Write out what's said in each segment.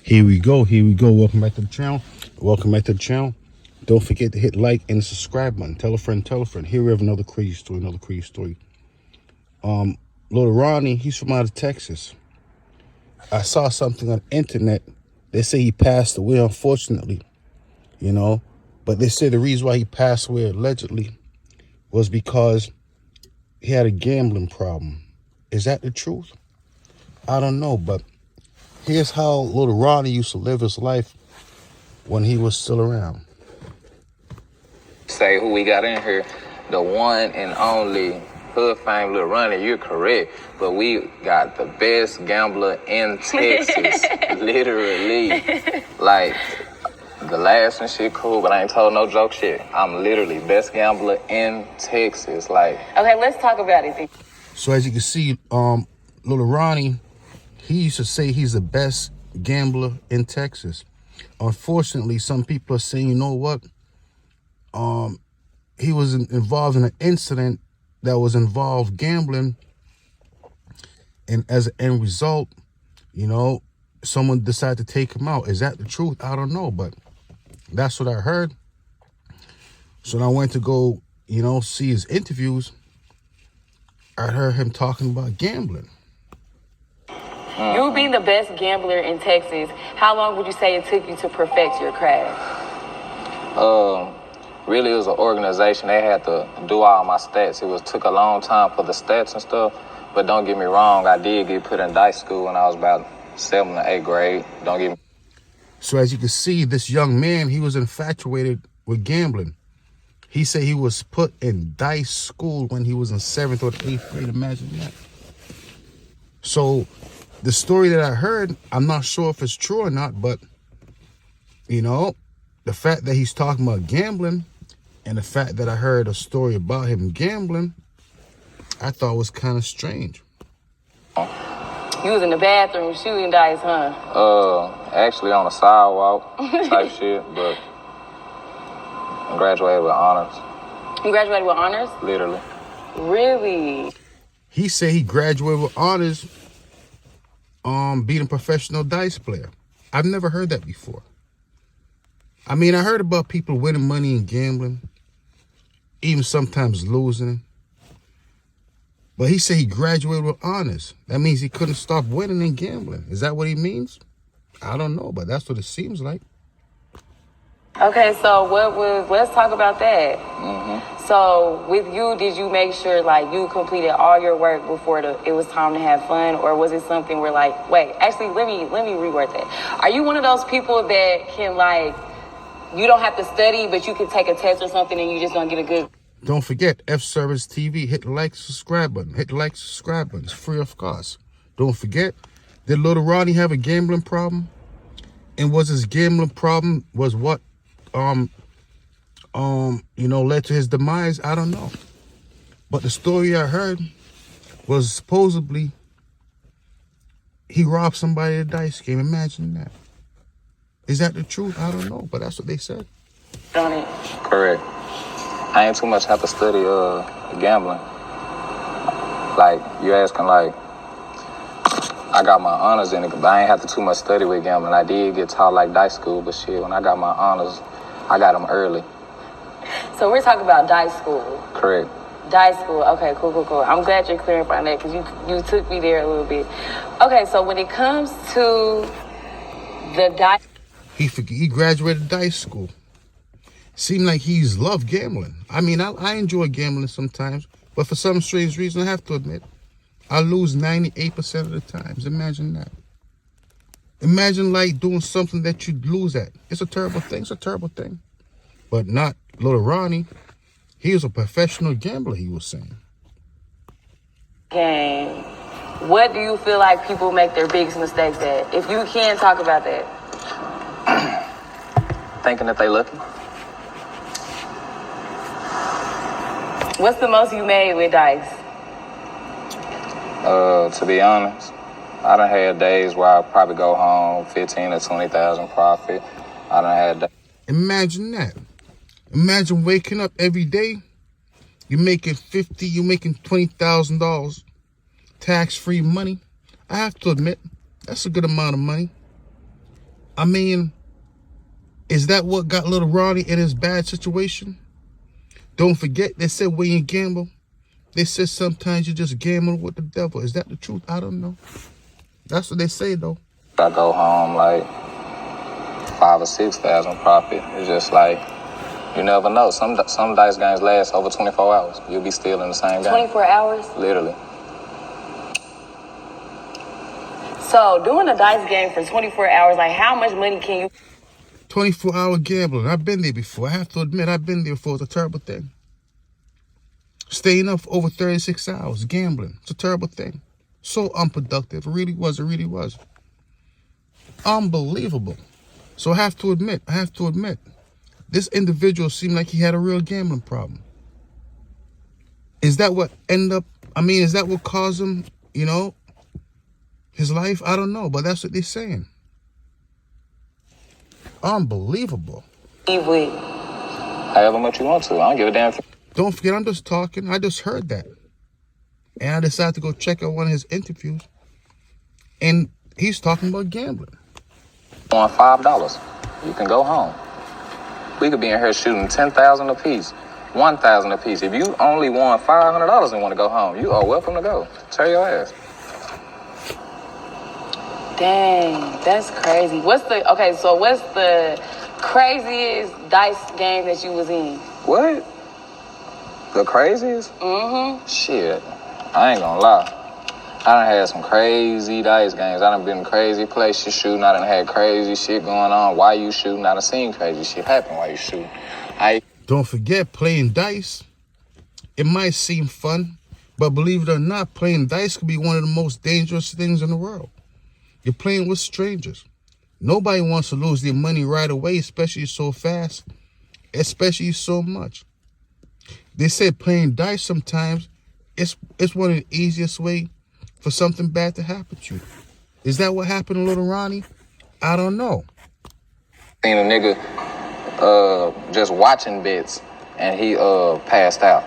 Here we go. Welcome back to the channel. Don't forget to hit like and the subscribe button. Tell a friend. Here we have another crazy story. Little Ronnie, he's from out of Texas. I saw something on the internet. They say he passed away, unfortunately, but they say the reason why he passed away allegedly was because he had a gambling problem. Is that the truth? I don't know, but here's how little Ronnie used to live his life when he was still around. Say who we got in here, the one and only hood fame Lil Ronnie. You're correct, but we got the best gambler in Texas, literally. Like, the last and shit cool, but I ain't told no joke shit. I'm literally best gambler in Texas. Like, okay, let's talk about it. So as you can see, little Ronnie, he used to say he's the best gambler in Texas. Unfortunately, some people are saying, you know what? He was involved in an incident that was involved gambling. And as an end result, someone decided to take him out. Is that the truth? I don't know, but that's what I heard. So when I went to go, see his interviews, I heard him talking about gambling. You being the best gambler in Texas, how long would you say it took you to perfect your craft? Really, it was an organization. They had to do all my stats. Took a long time for the stats and stuff. But don't get me wrong, I did get put in dice school when I was about 7th or 8th grade. Don't get me. So as you can see, this young man, he was infatuated with gambling. He said he was put in dice school when he was in 7th or 8th grade. Imagine that. So the story that I heard, I'm not sure if it's true or not, but, the fact that he's talking about gambling and the fact that I heard a story about him gambling, I thought was kind of strange. You was in the bathroom shooting dice, huh? Actually on a sidewalk type shit, but I graduated with honors. You graduated with honors? Literally. Really? He said he graduated with honors, being a professional dice player. I've never heard that before. I mean, I heard about people winning money in gambling, even sometimes losing. But he said he graduated with honors. That means he couldn't stop winning in gambling. Is that what he means? I don't know, but that's what it seems like. Okay, so let's talk about that. Mm-hmm. So with you, did you make sure you completed all your work before it was time to have fun? Or was it something where wait, actually, let me reword that. Are you one of those people that can you don't have to study, but you can take a test or something and you just don't get a good... Don't forget, F Service TV, hit the like, subscribe button. It's free of cost. Don't forget, did little Ronnie have a gambling problem? And was his gambling problem was what led to his demise? I don't know. But the story I heard was supposedly he robbed somebody at a dice game. Imagine that. Is that the truth? I don't know, but that's what they said. On it. Correct. I ain't too much have to study gambling. You asking I got my honors in it, but I ain't have to too much study with gambling. I did get taught dice school, but shit, when I got my honors, I got them early. So we're talking about dice school. Correct. Dice school. Okay, cool. I'm glad you're clarifying that because you took me there a little bit. Okay, so when it comes to the dice... He graduated dice school. Seemed like he's loved gambling. I mean, I enjoy gambling sometimes, but for some strange reason, I have to admit, I lose 98% of the times. Imagine that. Imagine doing something that you lose at. It's a terrible thing. But not little Ronnie. He was a professional gambler, he was saying. Game. What do you feel like people make their biggest mistakes at? If you can talk about that. Thinking that they lucky. What's the most you made with dice? To be honest, I done had days where I probably go home 15 or 20,000 profit. I done had days. Imagine that. Imagine waking up every day. You're making $20,000 tax-free money. I have to admit, that's a good amount of money. I mean, is that what got little Ronnie in his bad situation? Don't forget, they said when you gamble, they said sometimes you just gamble with the devil. Is that the truth? I don't know. That's what they say, though. I go home like 5,000 or 6,000 profit. It's just like, you never know. Some dice games last over 24 hours. You'll be still in the same game. 24 hours? Literally. So doing a dice game for 24 hours, like how much money can you... 24-hour gambling. I've been there before. I have to admit, I've been there before. It's a terrible thing. Staying up for over 36 hours gambling. It's a terrible thing. So unproductive. It really was. It really was. Unbelievable. So I have to admit, this individual seemed like he had a real gambling problem. Is that what ended up, is that what caused him, his life? I don't know, but that's what they're saying. Unbelievable. However much you want to. I don't give a damn. Don't forget, I'm just talking. I just heard that. And I decided to go check out one of his interviews. And he's talking about gambling. On $5, you can go home. We could be in here shooting 10,000 apiece, 1,000 apiece. If you only won $500 and want to go home, you are welcome to go. Tear your ass. Dang, that's crazy. What's the craziest dice game that you was in? What? The craziest? Mm-hmm. Shit, I ain't gonna lie. I done had some crazy dice games. I done been in crazy places shooting. I done had crazy shit going on while you shooting. I done seen crazy shit happen while you shooting. Don't forget, playing dice, it might seem fun, but believe it or not, playing dice could be one of the most dangerous things in the world. You're playing with strangers. Nobody wants to lose their money right away, especially so fast, especially so much. They say playing dice sometimes, it's one of the easiest way for something bad to happen to you. Is that what happened to little Ronnie? I don't know. Seen a nigga just watching bets and he passed out.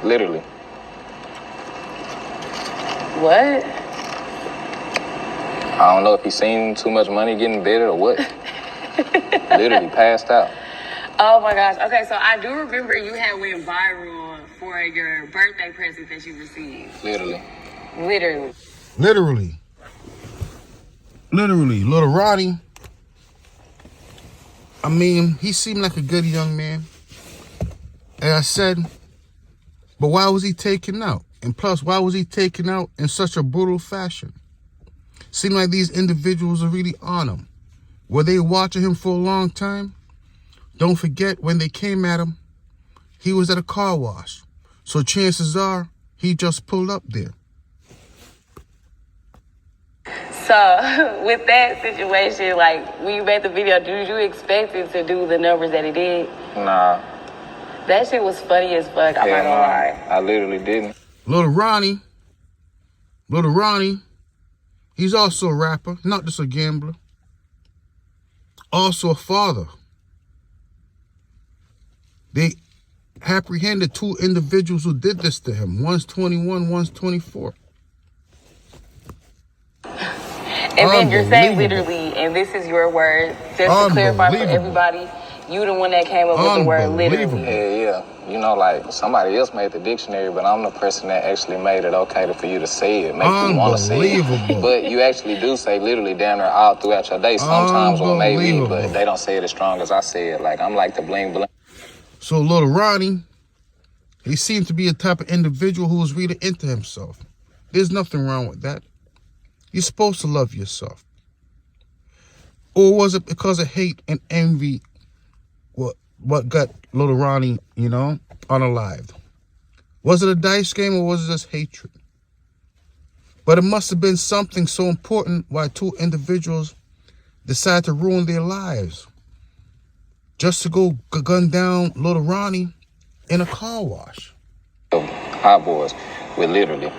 Literally. What? I don't know if he seen too much money getting betted or what. Literally passed out. Oh my gosh. Okay, so I do remember you had went viral for your birthday present that you received. Literally. Literally. Little Ronnie, he seemed like a good young man. As I said, but why was he taken out? And plus, why was he taken out in such a brutal fashion? Seemed like these individuals are really on him. Were they watching him for a long time? Don't forget, when they came at him, he was at a car wash. So chances are, he just pulled up there. So, with that situation, like, when you made the video, did you expect it to do the numbers that it did? Nah. That shit was funny as fuck, I'm not gonna lie. I literally didn't. Little Ronnie, he's also a rapper, not just a gambler. Also a father. They apprehended two individuals who did this to him. One's 21, one's 24. And then you're saying literally, and this is your word, just to clarify for everybody, you the one that came up with the word literally. Yeah. You know, like, somebody else made the dictionary, but I'm the person that actually made it okay for you to say it, make you want to say it. But you actually do say literally damn near all throughout your day. Sometimes what maybe, but they don't say it as strong as I say it. Like, I'm like the bling bling. So little Ronnie, he seemed to be a type of individual who was really into himself. There's nothing wrong with that. You're supposed to love yourself. Or was it because of hate and envy what got little Ronnie, unalived? Was it a dice game or was it just hatred? But it must have been something so important why two individuals decided to ruin their lives just to go gun down little Ronnie in a car wash. Hot boys, with literally.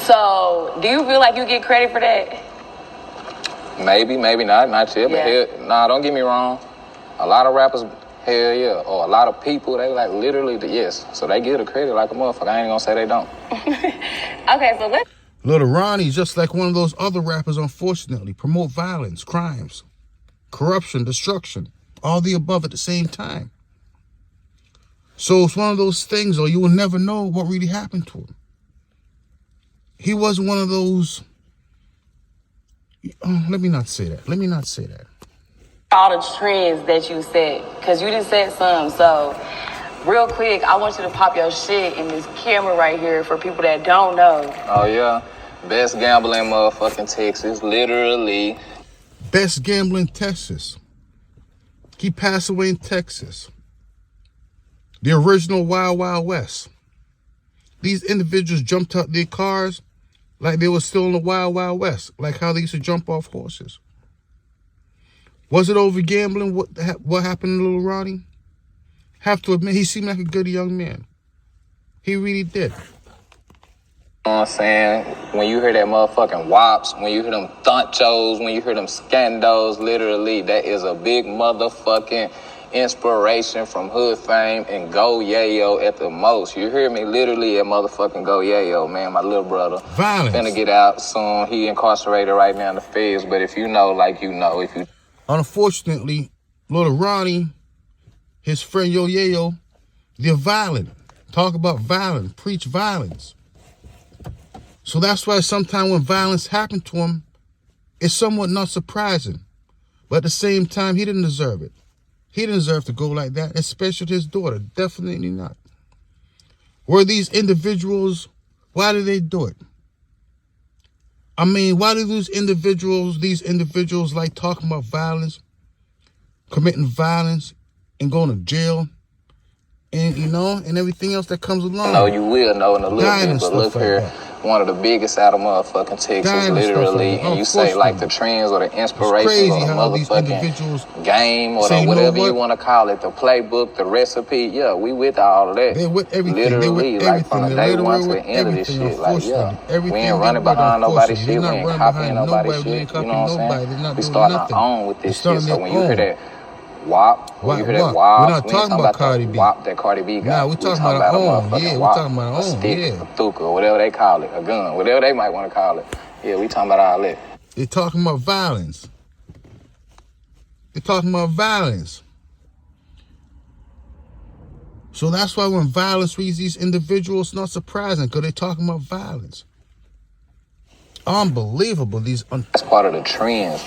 So, do you feel like you get credit for that? Maybe not yet, but don't get me wrong. A lot of rappers, hell yeah, or a lot of people, they like literally, yes. So they give the credit like a motherfucker. I ain't gonna say they don't. Okay, so let's... Little Ronnie's just like one of those other rappers, unfortunately, promote violence, crimes. corruption, destruction, all the above at the same time. So it's one of those things, though, you will never know what really happened to him. He wasn't one of those, let me not say that. All the trends that you said, because you just said some. So real quick, I want you to pop your shit in this camera right here for people that don't know. Oh, yeah. Best gambling motherfucking Texas, literally. Best gambler in Texas. He passed away in Texas. The original Wild Wild West. These individuals jumped out their cars like they were still in the Wild Wild West, like how they used to jump off horses. Was it over gambling? What happened to little Ronnie? Have to admit, he seemed like a good young man. He really did. You know what I'm saying? When you hear that motherfucking wops, when you hear them thunchos, when you hear them scandos, literally, that is a big motherfucking inspiration from hood fame and Go Yayo at the most. You hear me? Literally at motherfucking Go Yayo, man, my little brother. Violence. Finna get out soon. He incarcerated right now in the feds, but if you know, like you know, if you... Unfortunately, little Ronnie, his friend Yo Yayo, they're violent. Talk about violence, preach violence. So that's why sometimes when violence happened to him, it's somewhat not surprising. But at the same time, he didn't deserve it. He didn't deserve to go like that, especially his daughter. Definitely not. Were these individuals, why did they do it? I mean, why do these individuals like talking about violence, committing violence, and going to jail, and, you know, and everything else that comes along? No, you will know in a little bit, but look here. One of the biggest out of motherfucking Texas, literally, and you say like the trends or the inspirations or the motherfucking game or the whatever you want to call it, the playbook, the recipe, yeah, we with all of that. They're with everything. Literally, like from the day one to the end of this shit, like, yeah, we ain't running behind nobody's shit, we ain't copying nobody's shit, you know what I'm saying? We starting our own with this shit, so when you hear that WAP, when you hear that WAP, we're not talking about Cardi B. WAP that Cardi B got. Nah, we're talking about our own. Yeah, we're talking about our own. Stick, a thuka, or whatever they call it, a gun, whatever they might want to call it. Yeah, we talking about all that. They're talking about violence. They're talking about violence. So that's why when violence reaches these individuals, it's not surprising because they're talking about violence. Unbelievable. That's part of the trends.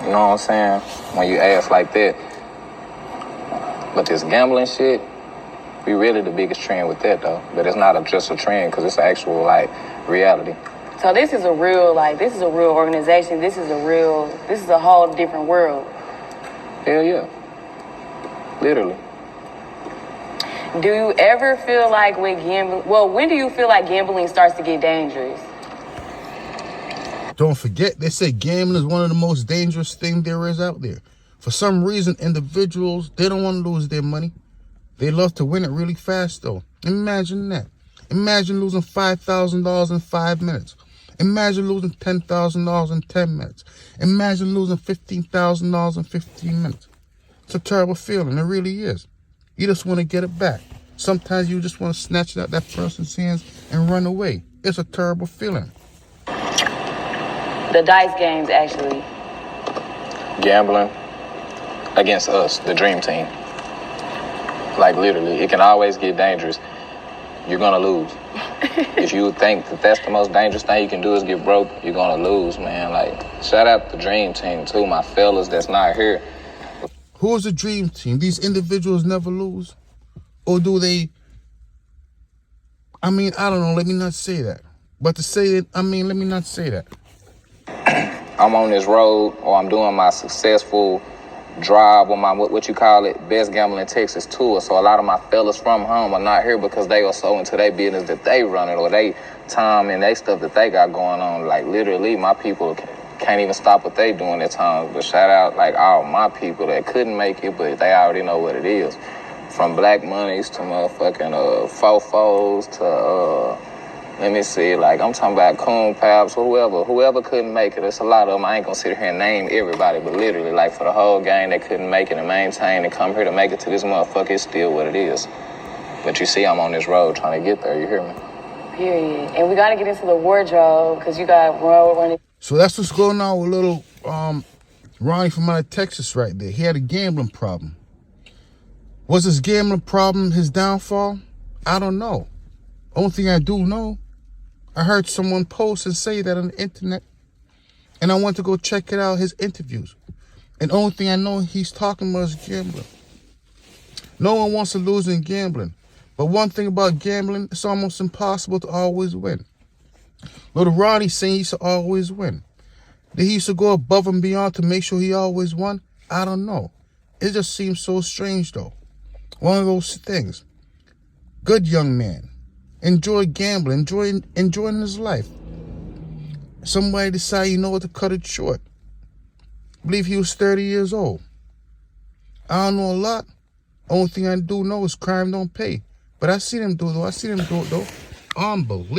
You know what I'm saying? When you ask like that. But this gambling shit, we really the biggest trend with that though. But it's not just a trend because it's actual like reality. So this is a real organization. This is a whole different world. Hell yeah. Literally. Do you ever feel like when do you feel like gambling starts to get dangerous? Don't forget, they say gambling is one of the most dangerous things there is out there. For some reason, individuals, they don't want to lose their money. They love to win it really fast, though. Imagine that. Imagine losing $5,000 in 5 minutes. Imagine losing $10,000 in 10 minutes. Imagine losing $15,000 in 15 minutes. It's a terrible feeling. It really is. You just want to get it back. Sometimes you just want to snatch it out that person's hands and run away. It's a terrible feeling. The dice games, actually. Gambling against us, the dream team. Like literally, it can always get dangerous. You're gonna lose. If you think that that's the most dangerous thing you can do is get broke, you're gonna lose, man. Like, shout out the dream team too, my fellas that's not here. Who is the dream team? These individuals never lose? Or do they? I mean, I don't know. Let me not say that. But to say it, let me not say that. I'm on this road, or I'm doing my successful drive with my, what you call it, Best Gambling in Texas tour. So a lot of my fellas from home are not here because they are so into their business that they run it, or they time and they stuff that they got going on. Like literally, my people can't even stop what they doing at times. But shout out like all my people that couldn't make it, but they already know what it is. From Black Monies to motherfucking Fofos to let me see, like I'm talking about Coon Paps or whoever couldn't make it. There's a lot of them. I ain't gonna sit here and name everybody, but literally, like for the whole gang, they couldn't make it and maintain and come here to make it to this motherfucker. It's still what it is. But you see, I'm on this road trying to get there. You hear me? Period. And we gotta get into the wardrobe because you got road running. So that's what's going on with little Ronnie from out of Texas right there. He had a gambling problem. Was his gambling problem his downfall? I don't know. Only thing I do know, I heard someone post and say that on the internet, and I went to go check it out, his interviews. And the only thing I know he's talking about is gambling. No one wants to lose in gambling. But one thing about gambling, it's almost impossible to always win. Little Ronnie saying he used to always win. Did he used to go above and beyond to make sure he always won? I don't know. It just seems so strange though. One of those things. Good young man. Enjoy gambling. Enjoying his life. Somebody decided, you know what, to cut it short. I believe he was 30 years old. I don't know a lot. Only thing I do know is crime don't pay. But I see them do it though. Unbelievable.